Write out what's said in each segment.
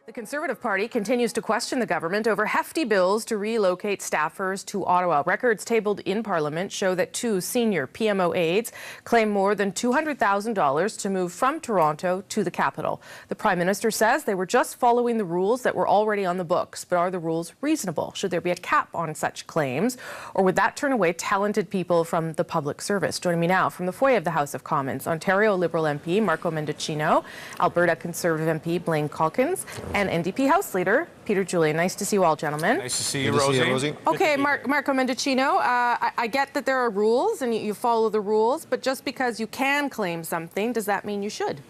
The Conservative Party continues to question the government over hefty bills to relocate staffers to Ottawa. Records tabled in Parliament show that two senior PMO aides claim more than $200,000 to move from Toronto to the capital. The Prime Minister says they were just following the rules that were already on the books. But are the rules reasonable? Should there be a cap on such claims? Or would that turn away talented people from the public service? Joining me now from the foyer of the House of Commons, Ontario Liberal MP Marco Mendicino, Alberta Conservative MP Blaine Calkins, and NDP House Leader Peter Julian. Nice to see you all, gentlemen. Nice to see you, Rosie. Okay, Marco Mendicino, I get that there are rules and you follow the rules, but just because you can claim something, does that mean you should?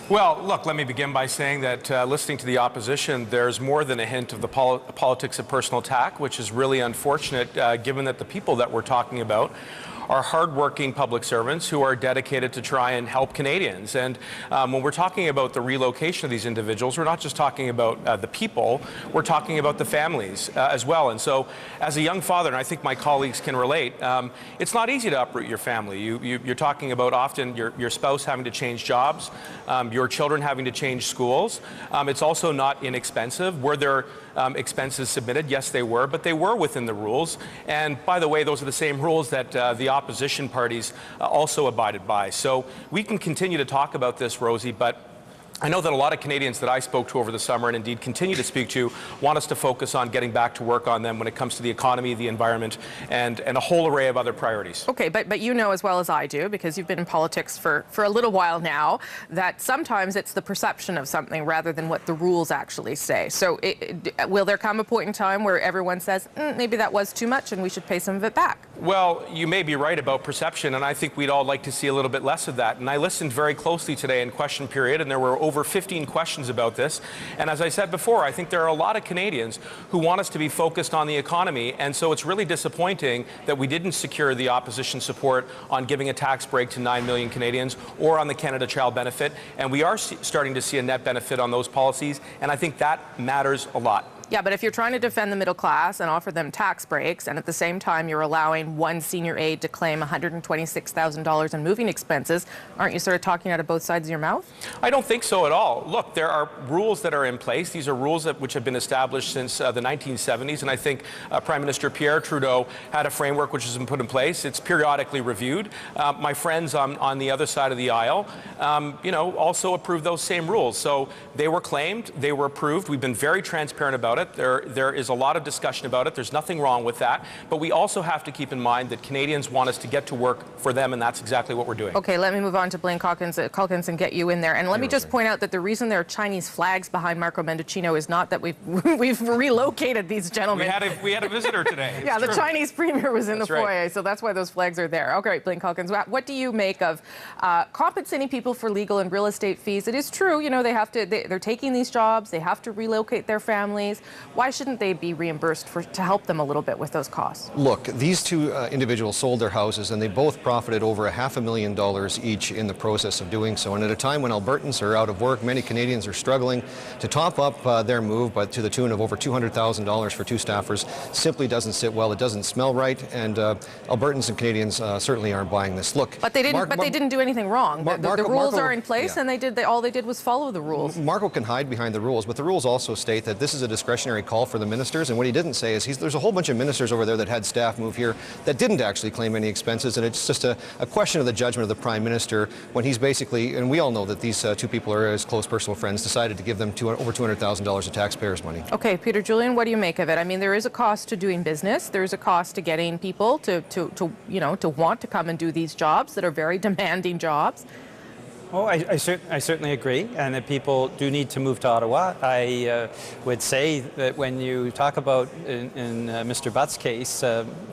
Well, look, let me begin by saying that listening to the opposition, there's more than a hint of the politics of personal attack, which is really unfortunate, given that the people that we're talking about are hardworking public servants who are dedicated to try and help Canadians. And when we're talking about the relocation of these individuals, we're not just talking about the people, we're talking about the families as well. And so as a young father, and I think my colleagues can relate, it's not easy to uproot your family. You're talking about often your spouse having to change jobs, your children having to change schools. It's also not inexpensive. Were there expenses submitted? Yes, they were, but they were within the rules. And by the way, those are the same rules that the opposition parties also abided by. So we can continue to talk about this, Rosie, but I know that a lot of Canadians that I spoke to over the summer and indeed continue to speak to want us to focus on getting back to work on them when it comes to the economy, the environment, and a whole array of other priorities. Okay, but you know as well as I do, because you've been in politics for a little while now, that sometimes it's the perception of something rather than what the rules actually say. So will there come a point in time where everyone says, maybe that was too much and we should pay some of it back? Well, you may be right about perception, and I think we'd all like to see a little bit less of that. And I listened very closely today in question period, and there were over 15 questions about this. And as I said before, I think there are a lot of Canadians who want us to be focused on the economy. And so it's really disappointing that we didn't secure the opposition support on giving a tax break to 9 million Canadians or on the Canada Child benefit. And we are starting to see a net benefit on those policies. And I think that matters a lot. Yeah, but if you're trying to defend the middle class and offer them tax breaks, and at the same time you're allowing one senior aide to claim $126,000 in moving expenses, aren't you sort of talking out of both sides of your mouth? I don't think so at all. Look, there are rules that are in place. These are rules which have been established since the 1970s, and I think Prime Minister Pierre Trudeau had a framework which has been put in place. It's periodically reviewed. My friends on the other side of the aisle, also approved those same rules. So they were claimed, they were approved. We've been very transparent about it. There is a lot of discussion about it. There's nothing wrong with that. But we also have to keep in mind that Canadians want us to get to work for them, and that's exactly what we're doing. Okay, let me move on to Blaine Calkins and get you in there. And let me just point out that the reason there are Chinese flags behind Marco Mendicino is not that we've relocated these gentlemen. We had a visitor today. Yeah, the true. Chinese premier was in the foyer, right. So that's why those flags are there. Okay, Blaine Calkins, what do you make of compensating people for legal and real estate fees? It is true, they're taking these jobs, they have to relocate their families. Why shouldn't they be reimbursed to help them a little bit with those costs? Look, these two individuals sold their houses and they both profited over $500,000 each in the process of doing so. And at a time when Albertans are out of work, many Canadians are struggling to top up their move, but to the tune of over $200,000 for two staffers simply doesn't sit well. It doesn't smell right, and Albertans and Canadians certainly aren't buying this. Look, but they didn't do anything wrong. The rules are in place, yeah. And all they did was follow the rules. Marco can hide behind the rules, but the rules also state that this is a discretionary call for the ministers, and what he didn't say is there's a whole bunch of ministers over there that had staff move here that didn't actually claim any expenses, and it's just a question of the judgment of the Prime Minister when he's basically, and we all know that these two people are his close personal friends, decided to give them over $200,000 of taxpayers' money. Okay, Peter Julian, what do you make of it? I mean, there is a cost to doing business. There's a cost to getting people to want to come and do these jobs that are very demanding jobs. Oh, I certainly agree, and that people do need to move to Ottawa. I would say that when you talk about, in Mr. Butt's case,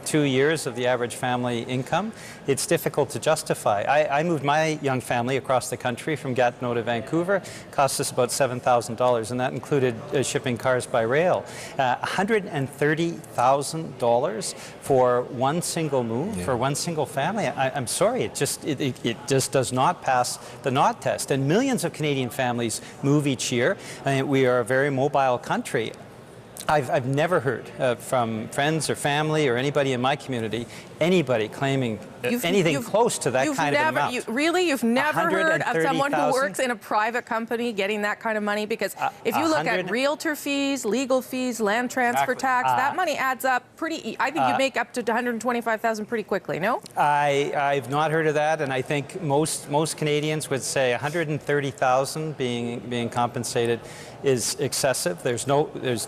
2 years of the average family income, it's difficult to justify. I moved my young family across the country from Gatineau to Vancouver. It cost us about $7,000, and that included shipping cars by rail. $130,000 for one single move, yeah. For one single family. I'm sorry, it just does not pass the NOT test, and millions of Canadian families move each year. We are a very mobile country. I've never heard from friends or family or anybody in my community, anybody claiming anything close to that kind of amount. You've never heard of someone who 130,000? works in a private company getting that kind of money? Because if you look at realtor fees, legal fees, land transfer tax, that money adds up I think you make up to $125,000 pretty quickly, no? I've not heard of that, and I think most Canadians would say $130,000 being compensated is excessive. There's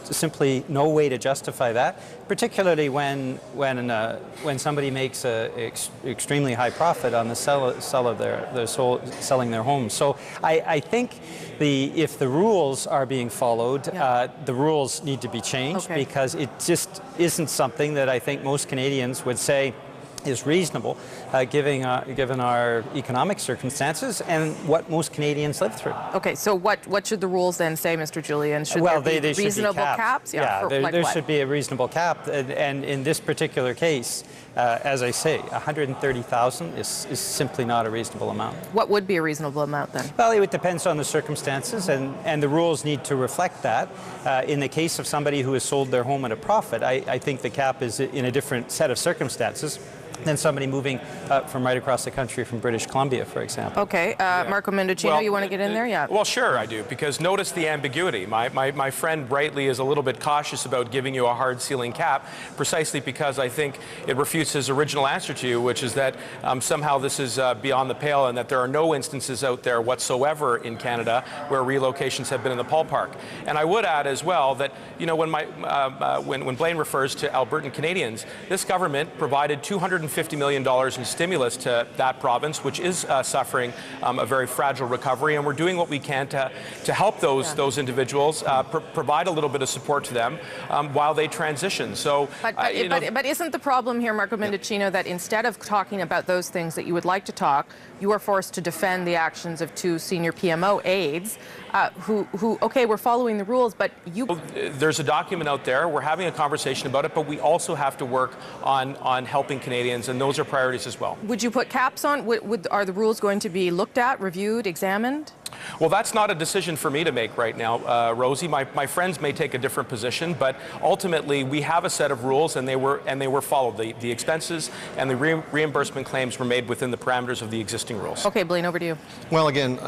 simply no way to justify that, particularly when somebody makes an extremely high profit on the selling their home. So I think if the rules are being followed, the rules need to be changed, because it just isn't something that I think most Canadians would say is reasonable, given our economic circumstances and what most Canadians live through. Okay, so what should the rules then say, Mr. Julian? Should there be should reasonable be caps? There should be a reasonable cap, and in this particular case, as I say, $130,000 is simply not a reasonable amount. What would be a reasonable amount then? Well, it depends on the circumstances, and the rules need to reflect that. In the case of somebody who has sold their home at a profit, I think the cap is in a different set of circumstances than somebody moving from right across the country from British Columbia, for example. Okay, Marco Mendocino, you want to get in there? Yeah. Well, sure, I do, because notice the ambiguity. My friend rightly is a little bit cautious about giving you a hard ceiling cap, precisely because I think it refutes his original answer to you, which is that somehow this is beyond the pale, and that there are no instances out there whatsoever in Canada where relocations have been in the ballpark. And I would add as well that, you know, when Blaine refers to Albertan Canadians, this government provided $250 million in stimulus to that province, which is suffering a very fragile recovery, and we're doing what we can to help those individuals, provide a little bit of support to them while they transition. So, but isn't the problem here, Marco Mendocino, that instead of talking about those things that you would like to talk, you are forced to defend the actions of two senior PMO aides who okay, we're following the rules, but you... There's a document out there. We're having a conversation about it, but we also have to work on helping Canadians, and those are priorities as well. Would you put caps on? Are the rules going to be looked at, reviewed, examined? Well, that's not a decision for me to make right now, Rosie. My friends may take a different position, but ultimately we have a set of rules, and they were followed. The expenses and the reimbursement claims were made within the parameters of the existing rules. Okay, Blaine, over to you. Well, again,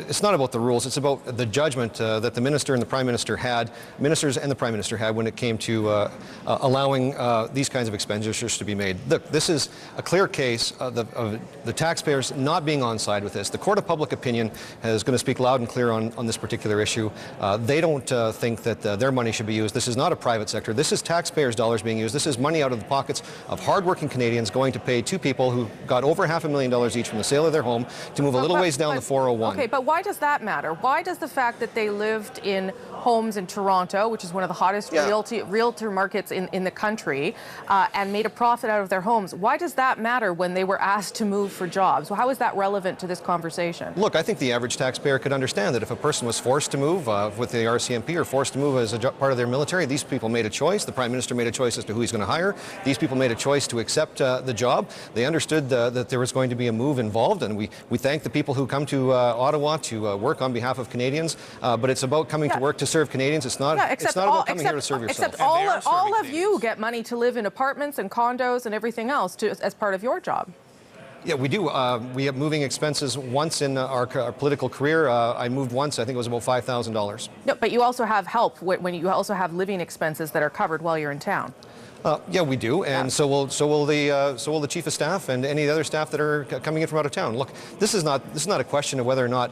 it's not about the rules. It's about the judgment that the minister and the prime minister had, ministers and the prime minister had, when it came to allowing these kinds of expenditures to be made. Look, this is a clear case of the taxpayers not being on side with this. The court of public opinion is going to speak loud and clear on this particular issue. They don't think that their money should be used. This is not a private sector. This is taxpayers' dollars being used. This is money out of the pockets of hardworking Canadians going to pay two people who got over $500,000 each from the sale of their home to move a little ways down the 401. Okay, but why does that matter? Why does the fact that they lived in homes in Toronto, which is one of the hottest realtor markets in the country, and made a profit out of their homes, why does that matter when they were asked to move for jobs? Well, how is that relevant to this conversation? Look, I think the average taxpayer could understand that if a person was forced to move with the RCMP or forced to move as a part of their military, these people made a choice. The Prime Minister made a choice as to who he's going to hire. These people made a choice to accept the job. They understood that there was going to be a move involved, and we thank the people who come to Ottawa to work on behalf of Canadians, but it's about coming to work to serve Canadians. It's not about coming here to serve yourself. Except all of you get money to live in apartments and condos and everything else as part of your job. Yeah, we do. We have moving expenses once in our political career. I moved once. I think it was about $5,000. No, but you also have help when you also have living expenses that are covered while you're in town. Yeah, we do, and so will the chief of staff and any other staff that are coming in from out of town. Look, this is not a question of whether or not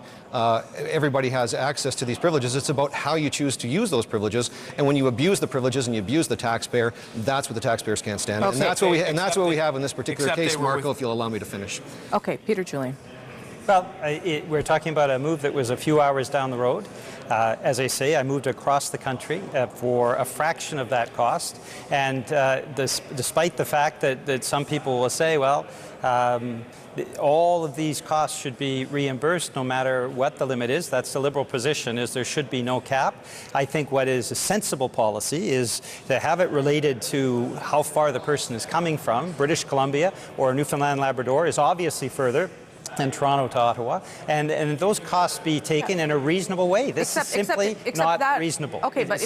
everybody has access to these privileges. It's about how you choose to use those privileges, and when you abuse the privileges and you abuse the taxpayer, that's what the taxpayers can't stand. Okay. And that's what we have in this particular case, Marco. If you'll allow me to finish. Okay, Peter Julian. Well, we're talking about a move that was a few hours down the road. As I say, I moved across the country for a fraction of that cost. And despite the fact that some people will say, well, all of these costs should be reimbursed no matter what the limit is. That's the Liberal position, is there should be no cap. I think what is a sensible policy is to have it related to how far the person is coming from. British Columbia or Newfoundland Labrador is obviously further. and Toronto to Ottawa, and those costs be taken in a reasonable way. This is simply not reasonable. Okay, but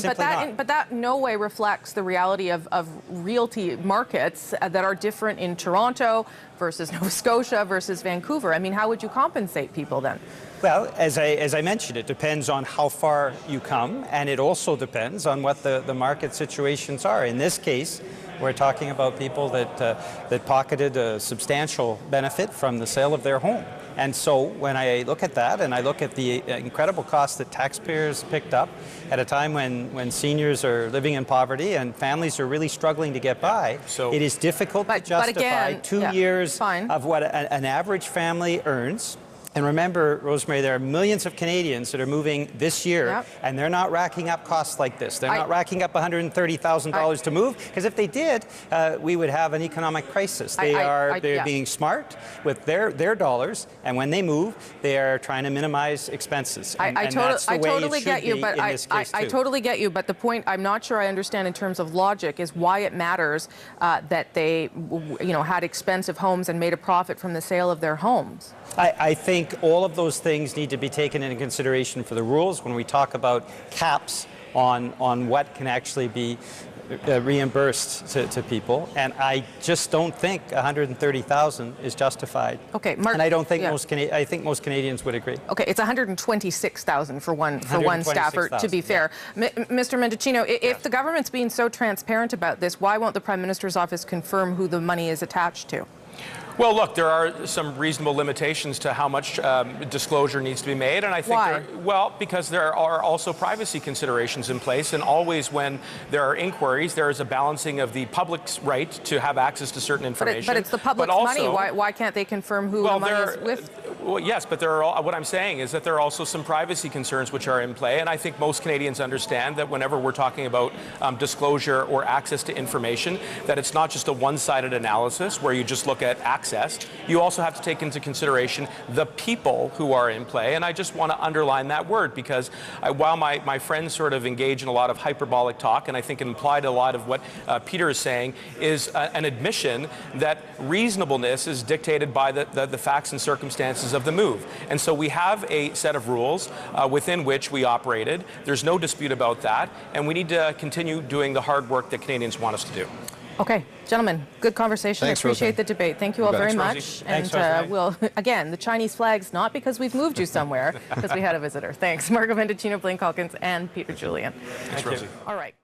that in no way reflects the reality of realty markets that are different in Toronto versus Nova Scotia versus Vancouver. I mean, how would you compensate people then? Well, as I mentioned, it depends on how far you come, and it also depends on what the market situations are. In this case, we're talking about people that pocketed a substantial benefit from the sale of their home. And so when I look at that and I look at the incredible costs that taxpayers picked up at a time when seniors are living in poverty and families are really struggling to get by, it is difficult to justify 2 years of what an average family earns. And remember, Rosemary, there are millions of Canadians that are moving this year, and they're not racking up costs like this. They're not racking up $130,000 to move, because if they did, we would have an economic crisis. They're being smart with their dollars, and when they move, they are trying to minimize expenses. I totally get you, but I totally get you. But the point I'm not sure I understand in terms of logic is why it matters that they, had expensive homes and made a profit from the sale of their homes. I think all of those things need to be taken into consideration for the rules when we talk about caps on what can actually be reimbursed to people, and I just don't think $130,000 is justified. Okay, Mark, and I don't think I think most Canadians would agree. Okay, it's $126,000 for one staffer. To be fair, Mr. Mendicino, if the government's being so transparent about this, why won't the Prime Minister's office confirm who the money is attached to? Well, look, there are some reasonable limitations to how much disclosure needs to be made, and I think because there are also privacy considerations in place, and always when there are inquiries, there is a balancing of the public's right to have access to certain information. But it's the public's money. Why can't they confirm who the money is with? Well, yes, but what I'm saying is that there are also some privacy concerns which are in play, and I think most Canadians understand that whenever we're talking about disclosure or access to information, that it's not just a one-sided analysis where you just look at access. You also have to take into consideration the people who are in play, and I just want to underline that word, because while my friends sort of engage in a lot of hyperbolic talk, and I think it implied a lot of what Peter is saying, is an admission that reasonableness is dictated by the facts and circumstances of the move. And so we have a set of rules within which we operated. There's no dispute about that, and we need to continue doing the hard work that Canadians want us to do. Okay, gentlemen, good conversation. Thanks, I appreciate the debate. Thank you all very much. Thanks, and we'll, again, the Chinese flag's not because we've moved you somewhere, because we had a visitor. Thanks. Marco Mendicino, Blaine Calkins, and Peter Julian. Thanks, Rosie. All right.